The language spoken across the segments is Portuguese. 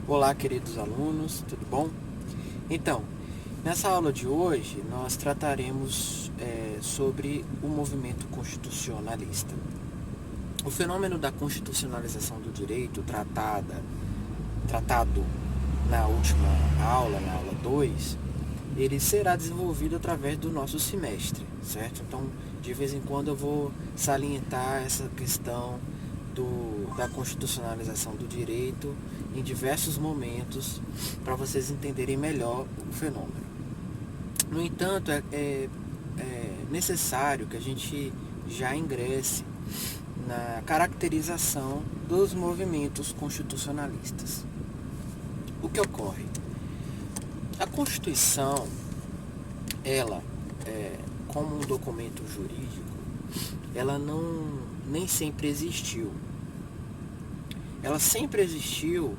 Olá, queridos alunos, tudo bom? Então, nessa aula de hoje, nós trataremos sobre o movimento constitucionalista. O fenômeno da constitucionalização do direito, tratado na última aula, na aula 2, ele será desenvolvido através do nosso semestre, certo? Então, de vez em quando eu vou salientar essa questão da constitucionalização do direito em diversos momentos para vocês entenderem melhor o fenômeno. No entanto, é necessário que a gente já ingresse na caracterização dos movimentos constitucionalistas. O que ocorre? A Constituição, ela, como um documento jurídico, ela nem sempre existiu. Ela sempre existiu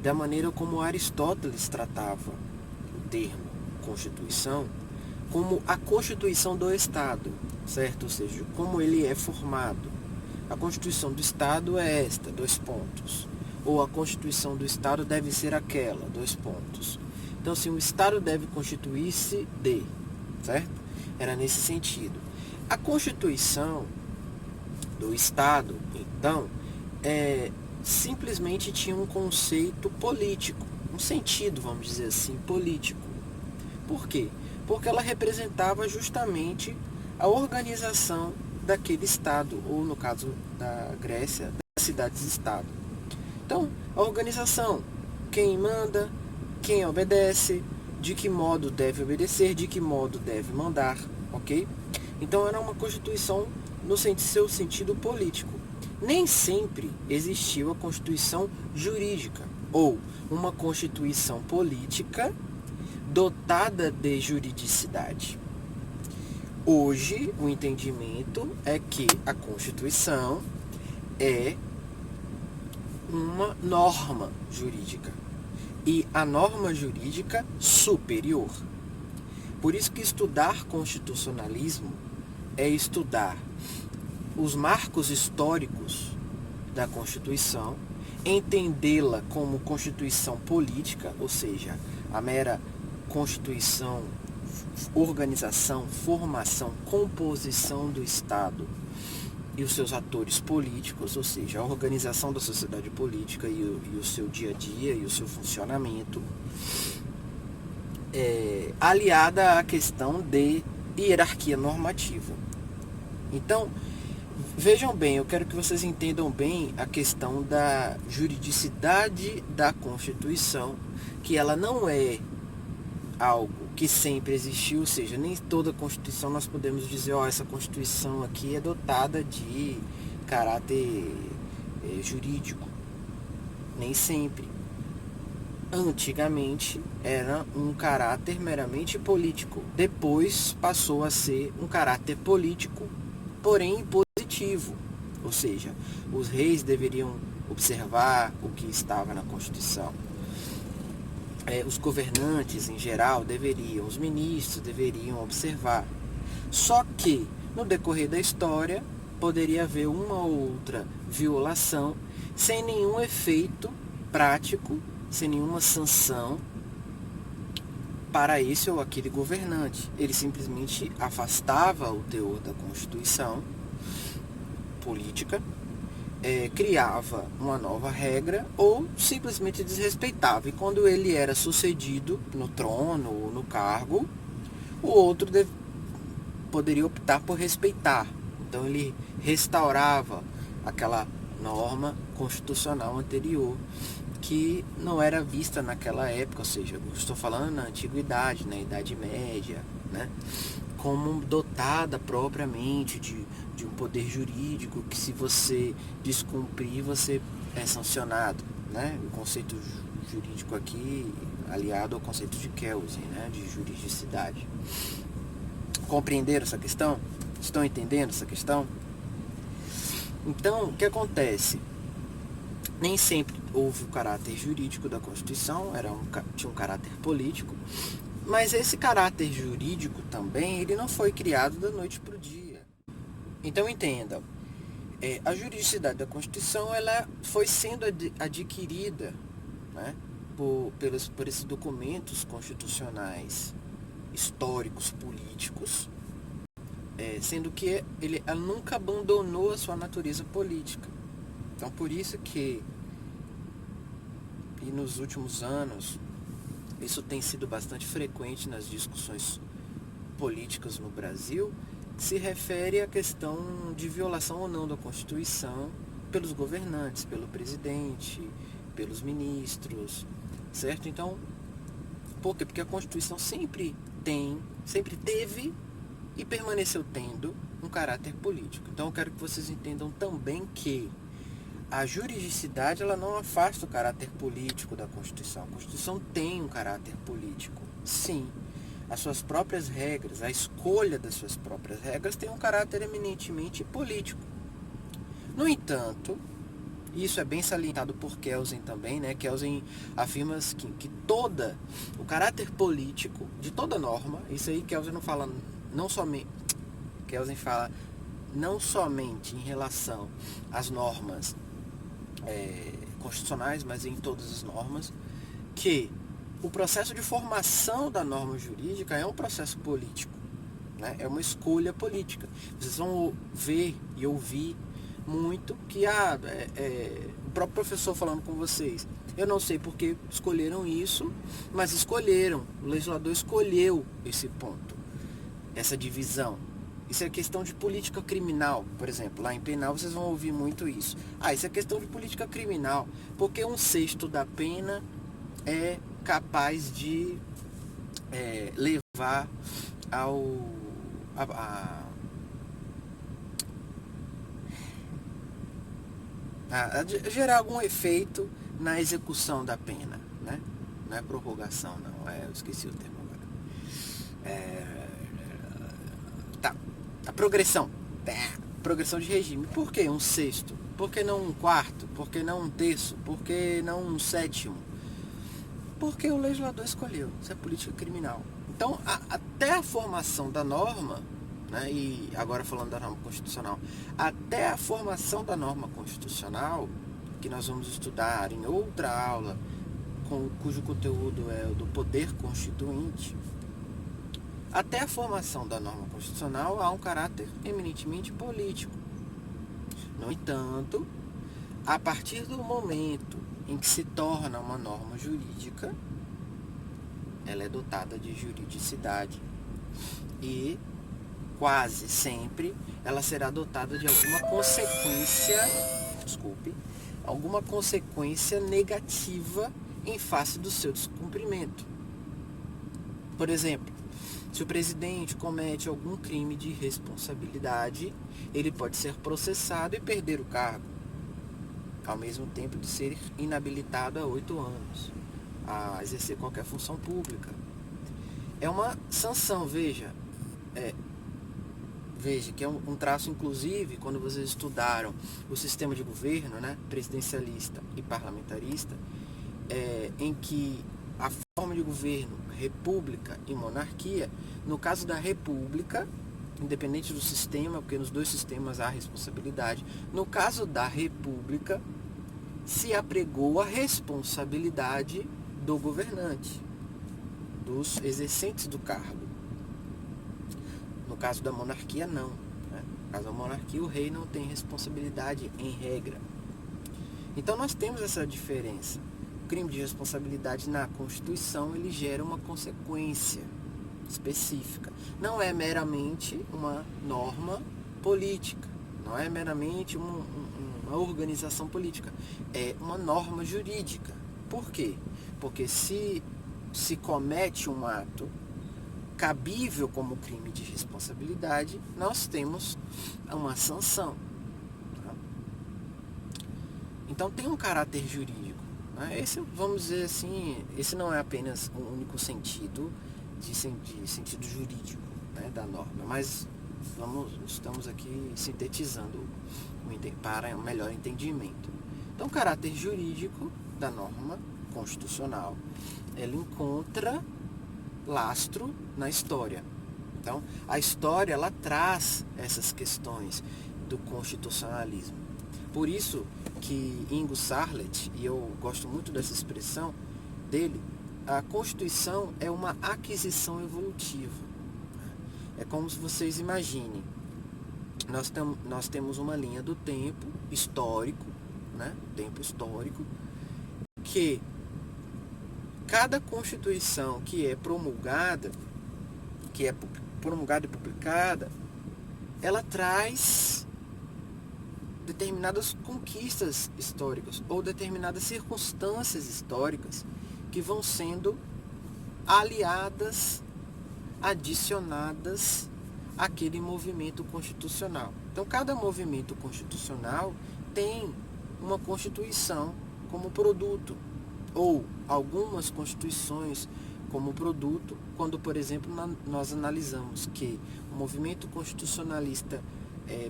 da maneira como Aristóteles tratava o termo Constituição, como a Constituição do Estado, certo? Ou seja, como ele é formado. A Constituição do Estado é esta, dois pontos. Ou a Constituição do Estado deve ser aquela, dois pontos. Então, assim, o Estado deve constituir-se de, certo? Era nesse sentido. A Constituição do Estado, então, simplesmente tinha um conceito político, um sentido, vamos dizer assim, político. Por quê? Porque ela representava justamente a organização daquele Estado, ou no caso da Grécia, das cidades-estado. Então, a organização, quem manda, quem obedece, de que modo deve obedecer, de que modo deve mandar, ok? Então era uma constituição no seu sentido político. Nem sempre existiu a constituição jurídica, ou uma constituição política dotada de juridicidade. Hoje, o entendimento é que a Constituição é uma norma jurídica e a norma jurídica superior. Por isso que estudar constitucionalismo é estudar os marcos históricos da Constituição, entendê-la como Constituição política, ou seja, a mera Constituição, organização, formação, composição do Estado e os seus atores políticos, ou seja, a organização da sociedade política e o seu dia a dia e o seu funcionamento, aliada à questão de hierarquia normativa. Então, vejam bem, eu quero que vocês entendam bem a questão da juridicidade da Constituição, que ela não é algo que sempre existiu, ou seja, nem toda Constituição nós podemos dizer, essa Constituição aqui é dotada de caráter jurídico. Nem sempre. Antigamente era um caráter meramente político. Depois passou a ser um caráter político, porém positivo. Ou seja, os reis deveriam observar o que estava na Constituição. Os governantes em geral deveriam, os ministros deveriam observar. Só que no decorrer da história poderia haver uma ou outra violação sem nenhum efeito prático, sem nenhuma sanção para esse ou aquele governante. Ele simplesmente afastava o teor da Constituição política, criava uma nova regra ou simplesmente desrespeitava. E quando ele era sucedido no trono ou no cargo, o outro poderia optar por respeitar. Então ele restaurava aquela norma constitucional anterior que não era vista naquela época, ou seja, eu estou falando na antiguidade, na Idade Média, né? Como dotada propriamente de um poder jurídico que, se você descumprir, você é sancionado, né? O conceito jurídico aqui aliado ao conceito de Kelsen, né? De juridicidade. Compreenderam essa questão? Estão entendendo essa questão? Então, o que acontece? Nem sempre houve o caráter jurídico da Constituição, tinha um caráter político, mas esse caráter jurídico também, ele não foi criado da noite para o dia. Então entendam, a juridicidade da Constituição ela foi sendo adquirida, né, por esses documentos constitucionais históricos, políticos, sendo que ela nunca abandonou a sua natureza política. Então, por isso que, e nos últimos anos, isso tem sido bastante frequente nas discussões políticas no Brasil, se refere à questão de violação ou não da Constituição pelos governantes, pelo presidente, pelos ministros, certo? Então, por quê? Porque a Constituição sempre teve e permaneceu tendo um caráter político. Então, eu quero que vocês entendam também que a juridicidade ela não afasta o caráter político da Constituição. A Constituição tem um caráter político, sim. As suas próprias regras, a escolha das suas próprias regras tem um caráter eminentemente político. No entanto, isso é bem salientado por Kelsen também, né? Kelsen afirma que o caráter político de toda norma, isso aí Kelsen não fala, Kelsen fala não somente em relação às normas constitucionais, mas em todas as normas, que o processo de formação da norma jurídica é um processo político, né? É uma escolha política. Vocês vão ver e ouvir muito que o próprio professor falando com vocês, eu não sei porque escolheram isso, mas escolheram, o legislador escolheu esse ponto, essa divisão. Isso é questão de política criminal, por exemplo, lá em penal vocês vão ouvir muito isso. Isso é questão de política criminal, porque 1/6 da pena é capaz de levar a gerar algum efeito na execução da pena, né? Não é prorrogação, não, eu esqueci o termo agora. A progressão. Progressão de regime. Por que 1/6? Por que não 1/4? Por que não 1/3? Por que não 1/7? Porque o legislador escolheu. Isso é política criminal. Então, até a formação da norma, né, e agora falando da norma constitucional, até a formação da norma constitucional, que nós vamos estudar em outra aula, cujo conteúdo é o do poder constituinte, até a formação da norma constitucional há um caráter eminentemente político. No entanto, a partir do momento em que se torna uma norma jurídica, ela é dotada de juridicidade e quase sempre ela será dotada de alguma consequência negativa em face do seu descumprimento. Por exemplo, se o presidente comete algum crime de responsabilidade, ele pode ser processado e perder o cargo, ao mesmo tempo de ser inabilitado há 8 anos a exercer qualquer função pública. É uma sanção, veja que é um traço, inclusive, quando vocês estudaram o sistema de governo, né, presidencialista e parlamentarista, em que a forma de governo, república e monarquia, no caso da república, independente do sistema, porque nos dois sistemas há responsabilidade, no caso da república, se apregou a responsabilidade do governante, dos exercentes do cargo. No caso da monarquia, não, né? No caso da monarquia, o rei não tem responsabilidade em regra. Então nós temos essa diferença. O crime de responsabilidade na Constituição, ele gera uma consequência específica. Não é meramente uma norma política, não é meramente uma organização política, é uma norma jurídica. Por quê? Porque se comete um ato cabível como crime de responsabilidade, nós temos uma sanção. Tá? Então tem um caráter jurídico. Né? Esse, vamos dizer assim, esse não é apenas um único sentido de sentido jurídico, né, da norma, mas estamos aqui sintetizando para um melhor entendimento. Então, o caráter jurídico da norma constitucional, ela encontra lastro na história. Então, a história, ela traz essas questões do constitucionalismo. Por isso que Ingo Sarlet, e eu gosto muito dessa expressão, dele, a Constituição é uma aquisição evolutiva. É como se vocês imaginem, nós temos uma linha do tempo histórico, né? Tempo histórico, que cada Constituição que é promulgada e publicada, ela traz determinadas conquistas históricas ou determinadas circunstâncias históricas que vão sendo aliadas, adicionadas àquele movimento constitucional. Então, cada movimento constitucional tem uma Constituição como produto, ou algumas constituições como produto, quando, por exemplo, nós analisamos que o movimento constitucionalista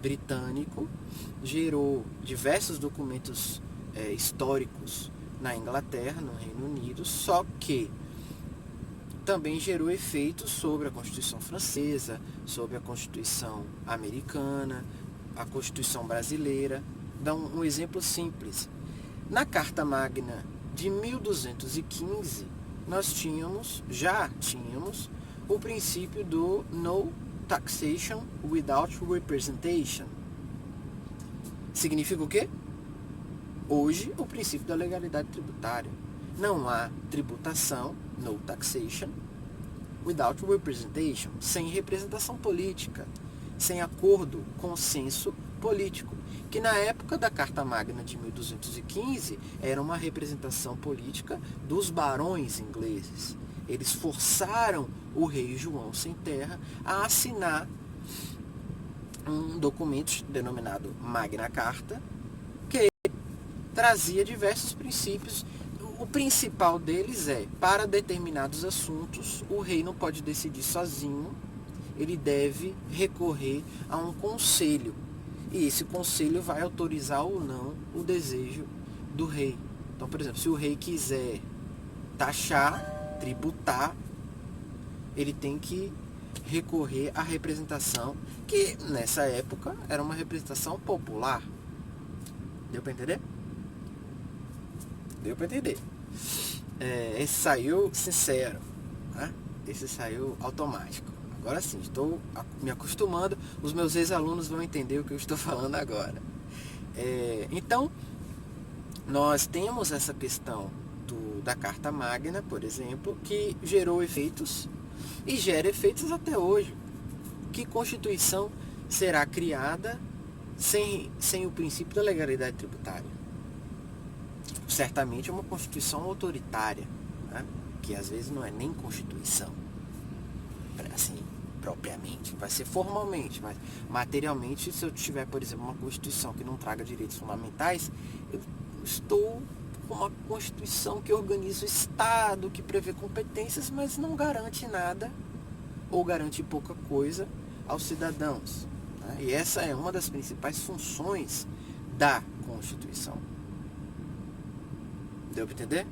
britânico gerou diversos documentos históricos na Inglaterra, no Reino Unido, só que também gerou efeitos sobre a Constituição francesa, sobre a Constituição americana, a Constituição brasileira. Dá um exemplo simples. Na Carta Magna de 1215, nós já tínhamos o princípio do no taxation without representation. Significa o quê? Hoje, o princípio da legalidade tributária. Não há tributação, no taxation, without representation, sem representação política, sem acordo, consenso político, que na época da Carta Magna de 1215 era uma representação política dos barões ingleses. Eles forçaram o rei João Sem Terra a assinar um documento denominado Magna Carta, que trazia diversos princípios. O principal deles é, para determinados assuntos, o rei não pode decidir sozinho, ele deve recorrer a um conselho. E esse conselho vai autorizar ou não o desejo do rei. Então, por exemplo, se o rei quiser taxar, tributar, ele tem que recorrer à representação, que nessa época era uma representação popular. Deu para entender? Deu para entender. Esse saiu sincero, né? Esse saiu automático. Agora sim, estou me acostumando, os meus ex-alunos vão entender o que eu estou falando agora. Então, nós temos essa questão da Carta Magna, por exemplo, que gerou efeitos e gera efeitos até hoje. Que Constituição será criada sem o princípio da legalidade tributária? Certamente é uma Constituição autoritária, né? Que às vezes não é nem Constituição, assim, propriamente, vai ser formalmente, mas materialmente, se eu tiver, por exemplo, uma Constituição que não traga direitos fundamentais, eu estou com uma Constituição que organiza o Estado, que prevê competências, mas não garante nada, ou garante pouca coisa aos cidadãos, né? E essa é uma das principais funções da Constituição. Deu para entender?